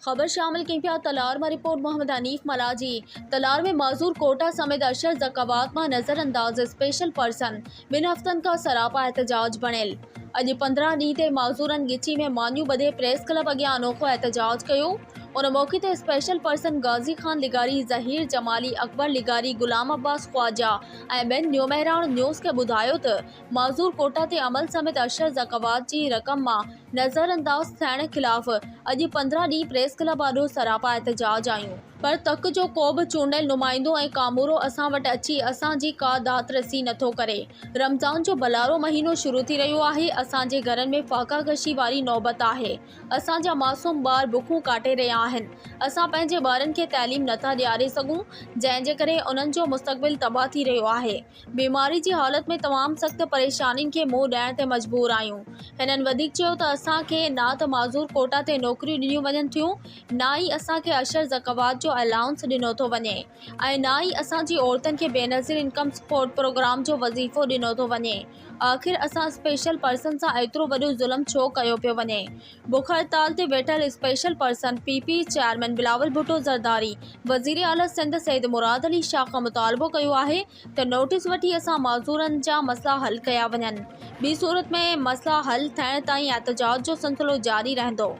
खबर शामिल की पिया तलार में रिपोर्ट मोहम्मद हनीफ मलाजी। तलार में माजूर कोटा समेत अशर ज़कावात में नज़रअंदाज स्पेशल पर्सन बिन हफ्तन का सरापा एहतजाज बणियल। अॼु 15 ॾींहं ते माज़ूरन गिची में मानियूं ॿधे प्रेस क्लब अॻियां अनोखो एहतजाज कयो। उन मौक़े ते स्पेशल पर्सन गाज़ी खान लिगारी, ज़हीर जमाली, अकबर लिगारी, गुलाम अब्बास ख्वाजा ऐं ॿियनि न्यूमेरान न्यूज़ के ॿुधायो त माज़ूर कोटा ते अमल समेत अशर ज़कावात जी रक़म मां नज़रअंदाज थियण खिलाफ़ अॼु 15 ॾींहं प्रेस क्लब आॾो सरापा एहतजाज आयूं। पर तक जो को बि चूंडियल नुमाइंदो ऐं कामूरो असां वटि अची असांजी का दातरसी नथो करे। रमज़ान जो बलारो महीनो शुरू थी रहियो आहे। असांजे घरनि में फाका कशी वारी नौबत आहे। असांजा मासूम ॿार बुखूं काटे रहिया आहिनि। असां पंहिंजे ॿारनि खे तइलीम नथा ॾियारे सघूं, जंहिंजे करे उन्हनि जो मुस्तक़बिल तबाह थी रहियो आहे। बीमारी जी हालत में तमामु सख़्त परेशानियुनि खे मुंहुं ॾियण ते मजबूर आहियूं। हिननि वधीक चयो त असांखे न त माज़ूर कोटा ते नौकरियूं ॾिनियूं वञनि थियूं, न ई असांखे अशर ज़कावात जो अलाउंस ॾिनो थो वञे ऐं न ई असांजी औरतुनि खे बेनज़ीर इनकम सपोर्ट प्रोग्राम जो वज़ीफ़ो ॾिनो थो वञे। आख़िर असां स्पेशल पर्सन सां एतिरो वॾो ज़ुल्म छो कयो पियो वञे। बुख हड़ताल ते वेठल special person PP chairman Bilawal Bhutto Zardari वज़ीर आला सिंध सईद मुराद अली शाह खां मुतालबो कयो आहे त नोटिस वठी असां माज़ूरनि जा मसला हल कया वञनि। ॿी सूरत में मसला हल थियण ताईं एहतजाज जो सिलसिलो जारी रहंदो।